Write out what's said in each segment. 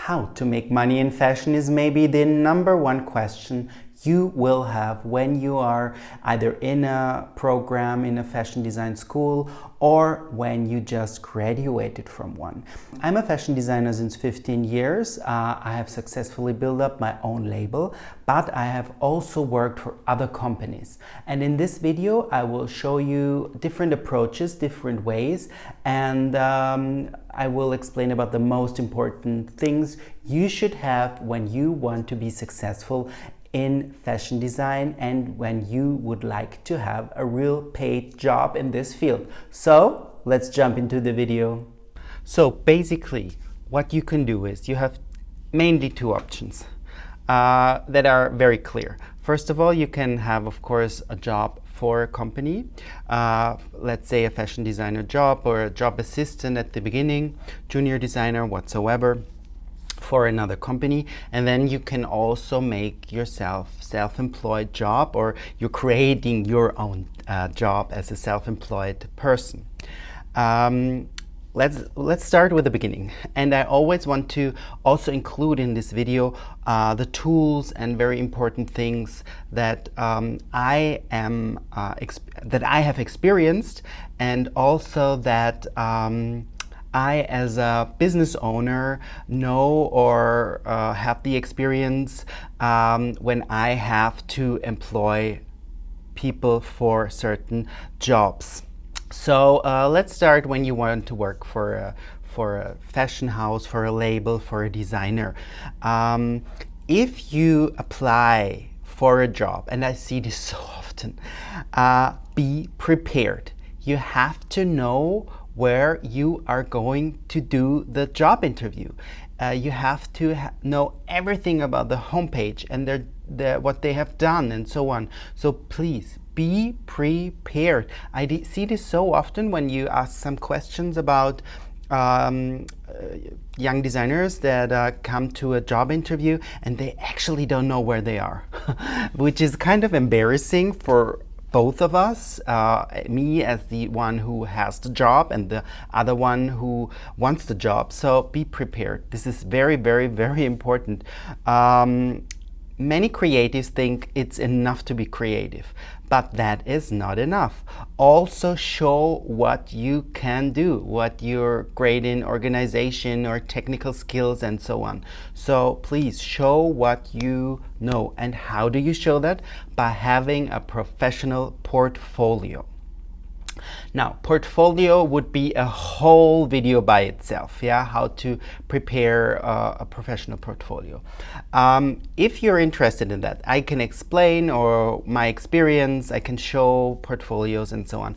how to make money in fashion is maybe the number one question you will have when you are either in a program in a fashion design school or when you just graduated from one. I'm a fashion designer since 15 years. I have successfully built up my own label, but I have also worked for other companies. And in this video, I will show you different approaches, different ways, and I will explain about the most important things you should have when you want to be successful in fashion design and when you would like to have a real paid job in this field. So let's jump into the video. So basically what you can do is you have mainly two options that are very clear. First of all, you can have, of course, a job for a company, let's say a fashion designer job or a job assistant at the beginning, junior designer, whatsoever, for another company. And then you can also make yourself self-employed job, or you're creating your own job as a self-employed person. Let's start with the beginning. And I always want to also include in this video the tools and very important things that I have experienced, and also that I, as a business owner, know or have the experience when I have to employ people for certain jobs. So let's start when you want to work for a fashion house, for a label, for a designer. If you apply for a job, and I see this so often, be prepared. You have to know where you are going to do the job interview. You have to know everything about the homepage and what they have done and so on. So please be prepared. I see this so often when you ask some questions about young designers that come to a job interview and they actually don't know where they are, which is kind of embarrassing for both of us, me as the one who has the job and the other one who wants the job. So be prepared. This is very, very, very important. Many creatives think it's enough to be creative, but that is not enough. Also show what you can do, what you're great in, organization or technical skills and so on. So please show what you know. And how do you show that? By having a professional portfolio. Now, portfolio would be a whole video by itself, yeah, how to prepare a professional portfolio. If you're interested in that, I can explain, or my experience, I can show portfolios and so on.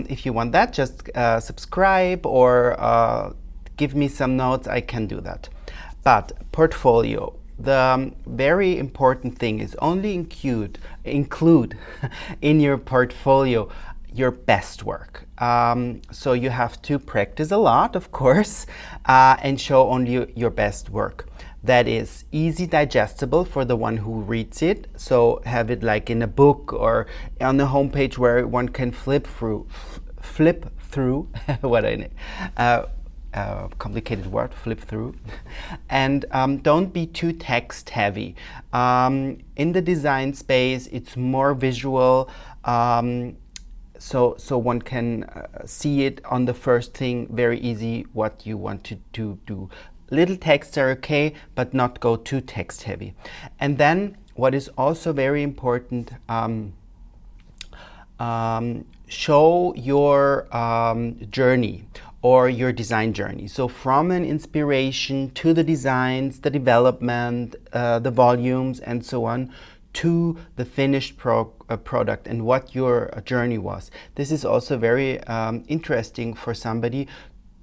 If you want that, just subscribe or give me some notes, I can do that. But portfolio, the very important thing is only include in your portfolio your best work. So you have to practice a lot, of course, and show only your best work. That is easy digestible for the one who reads it. So have it like in a book or on the homepage where one can flip through what I need. Complicated word, flip through. And don't be too text heavy. In the design space, it's more visual. So one can see it on the first thing, very easy, what you want to do. Little texts are okay, but not go too text heavy. And then what is also very important, show your journey or your design journey. So from an inspiration to the designs, the development, the volumes and so on, to the finished product and what your journey was. This is also very interesting for somebody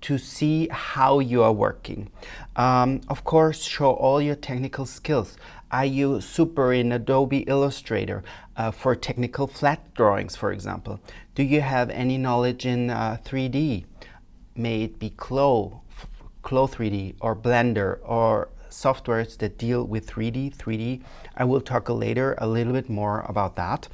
to see how you are working. Of course, show all your technical skills. Are you super in Adobe Illustrator for technical flat drawings, for example? Do you have any knowledge in 3D? May it be Clo 3D or Blender or softwares that deal with 3D. I will talk later a little bit more about that.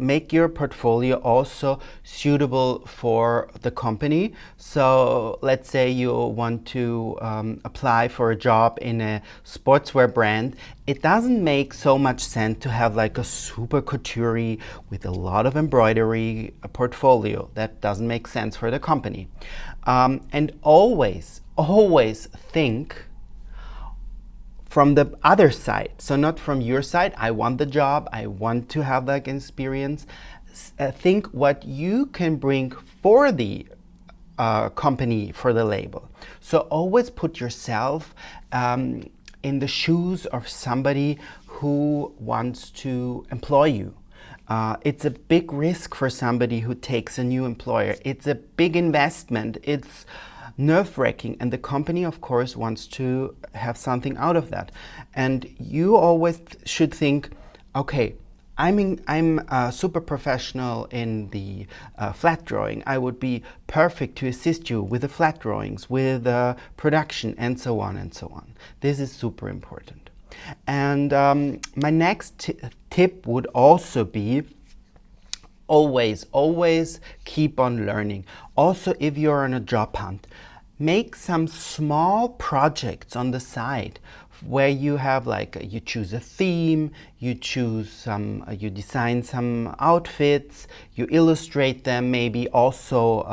Make your portfolio also suitable for the company. So let's say you want to apply for a job in a sportswear brand. It doesn't make so much sense to have like a super couture with a lot of embroidery portfolio. That doesn't make sense for the company. And always think from the other side. So not from your side, I want the job, I want to have that experience. Think what you can bring for the company, for the label. So always put yourself in the shoes of somebody who wants to employ you. It's a big risk for somebody who takes a new employer. It's a big investment. It's nerve-wracking, and the company of course wants to have something out of that. And you always should think, okay, I'm a super professional in the flat drawing. I would be perfect to assist you with the flat drawings, with production, and so on and so on. This is super important. And my next tip would also be always keep on learning. Also, if you're on a job hunt, make some small projects on the side where you have like you choose a theme, you design some outfits, you illustrate them, maybe also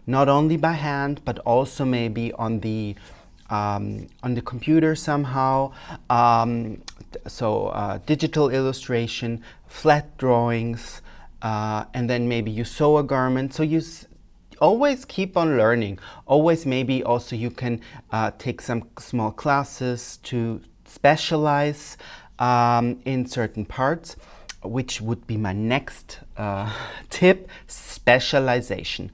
not only by hand but also maybe on the computer somehow. Digital illustration, flat drawings, and then maybe you sew a garment. So you always keep on learning. Always maybe also you can take some small classes to specialize in certain parts, which would be my next tip: specialization.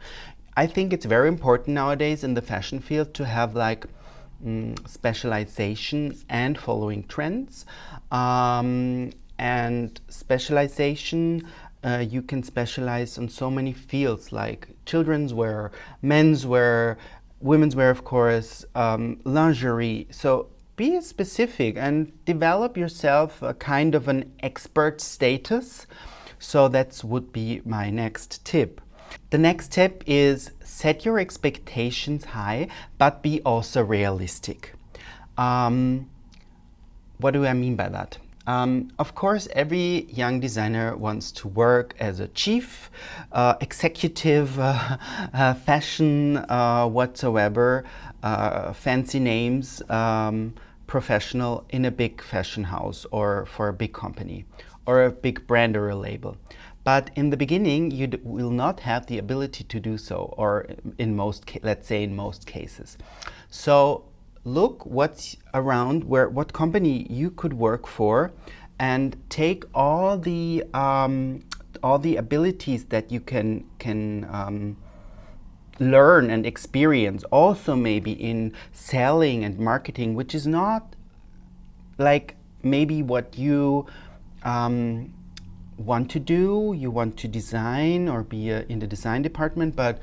I think it's very important nowadays in the fashion field to have like specialization and following trends. And specialization, you can specialize on so many fields like children's wear, men's wear, women's wear, of course, lingerie. So be specific and develop yourself a kind of an expert status. So that would be my next tip. The next tip is set your expectations high, but be also realistic. What do I mean by that? Of course, every young designer wants to work as a chief, executive, fashion, whatsoever, fancy names, professional in a big fashion house or for a big company or a big brand or a label. But in the beginning, you will not have the ability to do so, or in most, let's say in most cases. So look what's around, what company you could work for, and take all the abilities that you can learn and experience. Also, maybe in selling and marketing, which is not like maybe what you want to do. You want to design or be in the design department, but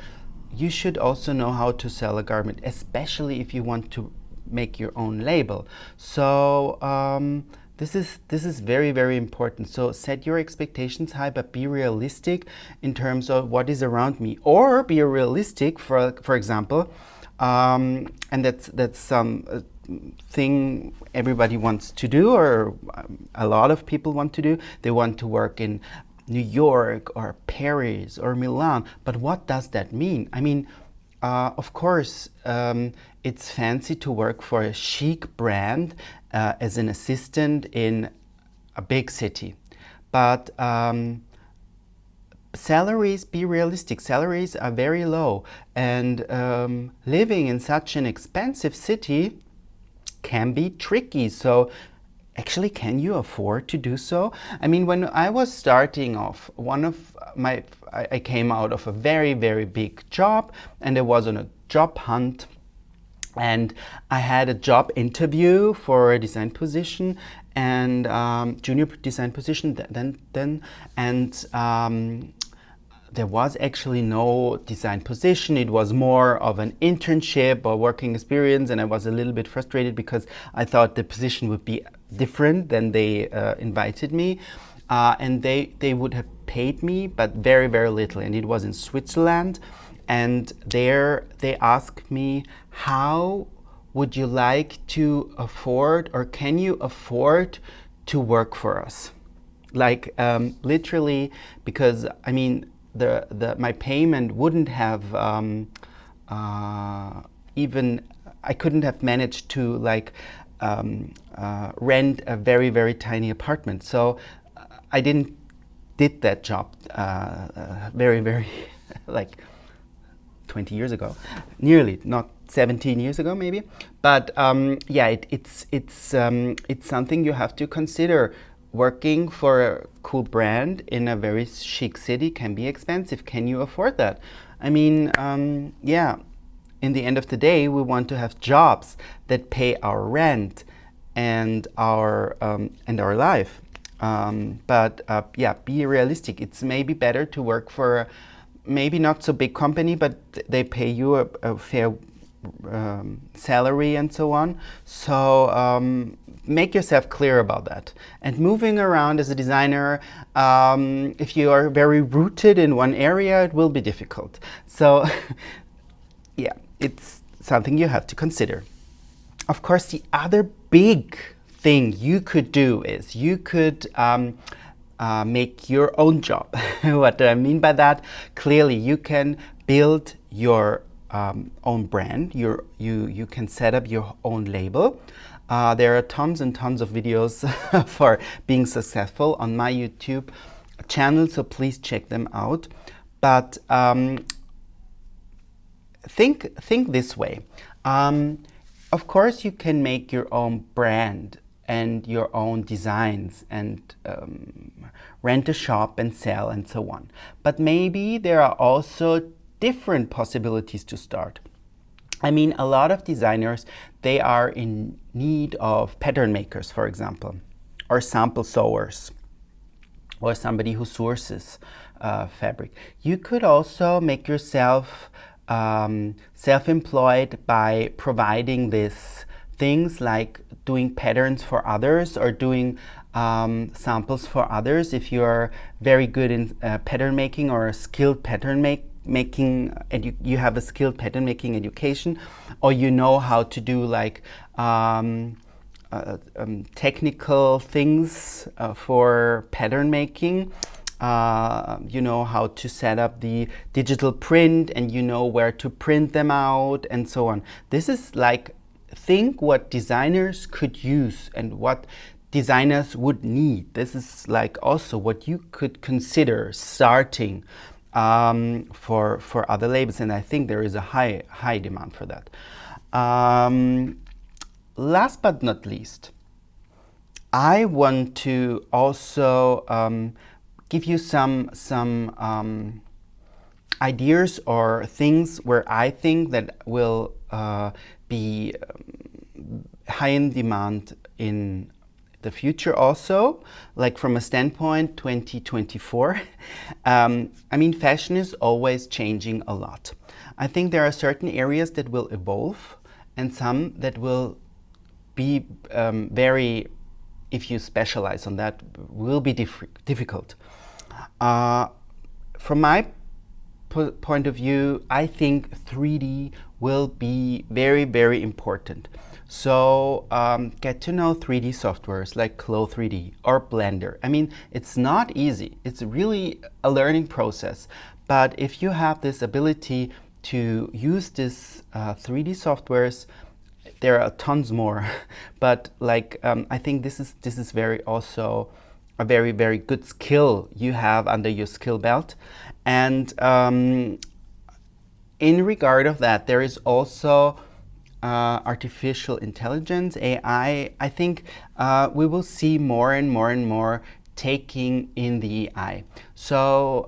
you should also know how to sell a garment, especially if you want to make your own label. So this is very, very important. So set your expectations high, but be realistic in terms of what is around me, or be realistic for example, and that's some thing everybody wants to do, or a lot of people want to do. They want to work in New York or Paris or Milan. But what does that mean? I mean, of course, it's fancy to work for a chic brand as an assistant in a big city. But salaries, be realistic, salaries are very low. And living in such an expensive city can be tricky. So actually, can you afford to do so? I mean, when I was starting off, I came out of a very, very big job, and I was on a job hunt, and I had a job interview for a design position, and junior design position there was actually no design position. It was more of an internship or working experience, and I was a little bit frustrated because I thought the position would be different than they invited me. And they would have paid me, but very, very little. And it was in Switzerland. And there they asked me, how would you like to afford, or can you afford to work for us? Like literally, because I mean, my payment wouldn't have even, I couldn't have managed to like rent a very, very tiny apartment. So I did that job very, very like 20 years ago, nearly, not 17 years ago maybe. But yeah, it's something you have to consider. Working for a cool brand in a very chic city can be expensive. Can you afford that? I mean, yeah, in the end of the day, we want to have jobs that pay our rent and our life. But yeah, be realistic. It's maybe better to work for maybe not so big company, but they pay you a fair salary and so on. So make yourself clear about that. And moving around as a designer, if you are very rooted in one area, it will be difficult. So yeah, it's something you have to consider. Of course, the other big thing you could do is you could make your own job. What do I mean by that? Clearly, you can build your own brand. You can set up your own label. There are tons and tons of videos for being successful on my YouTube channel, so please check them out. But think this way. Of course, you can make your own brand and your own designs and rent a shop and sell and so on. But maybe there are also different possibilities to start. I mean, a lot of designers, they are in need of pattern makers, for example, or sample sewers, or somebody who sources fabric. You could also make yourself self-employed by providing these things like doing patterns for others or doing samples for others. If you're very good in pattern making or a skilled pattern making, you have a skilled pattern making education, or you know how to do like technical things for pattern making. You know how to set up the digital print, and you know where to print them out and so on. This is like, think what designers could use and what designers would need. This is like also what you could consider starting for other labels, and I think there is a high demand for that. Last but not least, I want to also give you some ideas or things where I think that will be high in demand in the future also, like from a standpoint 2024. I mean, fashion is always changing a lot. I think there are certain areas that will evolve and some that will be very, if you specialize on that, will be difficult. From my point of view, I think 3D will be very, very important. So get to know 3D softwares like Clo 3D or Blender. I mean, it's not easy. It's really a learning process. But if you have this ability to use this 3D softwares, there are tons more. But like I think this is very also a very, very good skill you have under your skill belt. And in regard of that, there is also artificial intelligence, AI. I think we will see more and more and more taking in the AI. So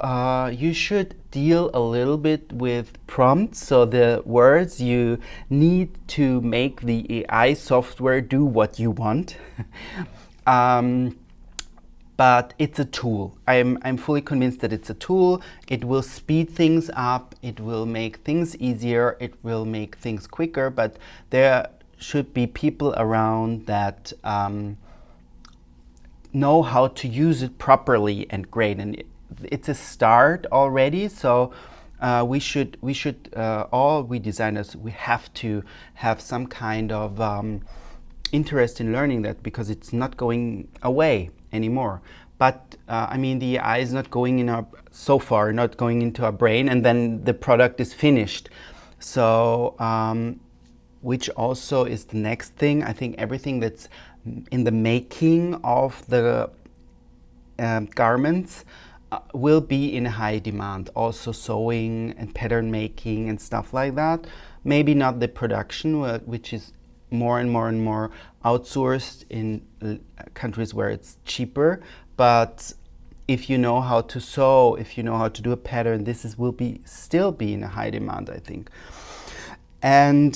you should deal a little bit with prompts, so the words you need to make the AI software do what you want. But it's a tool. I'm fully convinced that it's a tool. It will speed things up. It will make things easier. It will make things quicker. But there should be people around that know how to use it properly and great. And it's a start already. So we should all we designers, we have to have some kind of interest in learning that, because it's not going away anymore. But I mean, the AI is not going in our, so far, not going into our brain, and then the product is finished. So, which also is the next thing. I think everything that's in the making of the garments will be in high demand. Also sewing and pattern making and stuff like that. Maybe not the production, which is more and more and more outsourced in countries where it's cheaper. But if you know how to sew, if you know how to do a pattern, will still be in a high demand, I think. And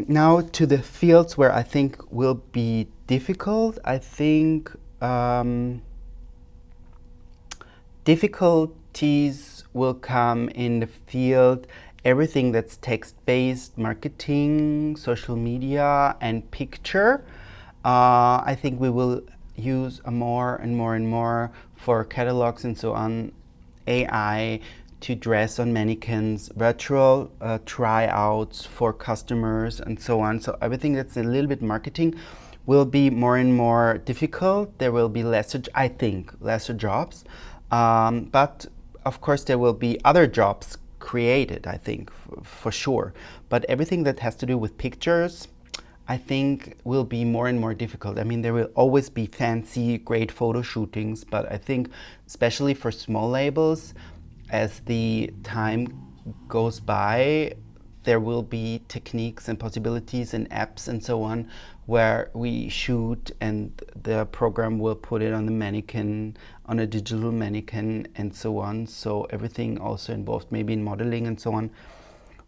now to the fields where I think will be difficult. I think difficulties will come in the field, everything that's text-based, marketing, social media, and picture. I think we will use more and more and more for catalogs and so on, AI to dress on mannequins, virtual tryouts for customers and so on. So everything that's a little bit marketing will be more and more difficult. There will be lesser jobs. But of course there will be other jobs created, I think, for sure. But everything that has to do with pictures, I think will be more and more difficult. I mean, there will always be fancy, great photo shootings, but I think especially for small labels, as the time goes by, there will be techniques and possibilities and apps and so on where we shoot and the program will put it on the mannequin, on a digital mannequin and so on. So everything also involved maybe in modeling and so on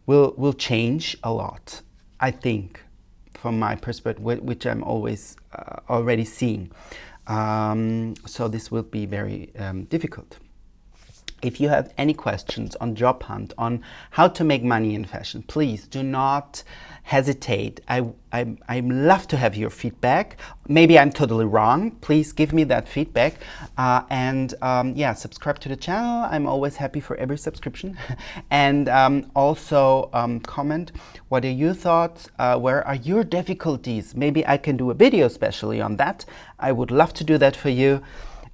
will change a lot, I think, from my perspective, which I'm always already seeing. So this will be very difficult. If you have any questions on job hunt, on how to make money in fashion, please do not hesitate. I love to have your feedback. Maybe I'm totally wrong. Please give me that feedback. Yeah, subscribe to the channel. I'm always happy for every subscription. And also comment, what are your thoughts? Where are your difficulties? Maybe I can do a video especially on that. I would love to do that for you.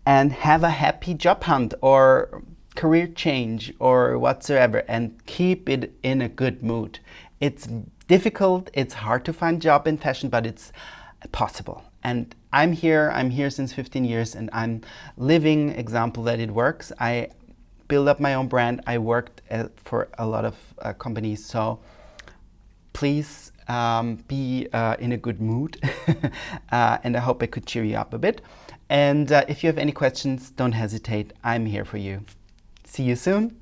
And have a happy job hunt or career change or whatsoever, and keep it in a good mood. It's difficult, it's hard to find a job in fashion, but it's possible. And I'm here since 15 years and I'm living example that it works. I built up my own brand. I worked for a lot of companies. So please be in a good mood. And I hope I could cheer you up a bit. And if you have any questions, don't hesitate. I'm here for you. See you soon.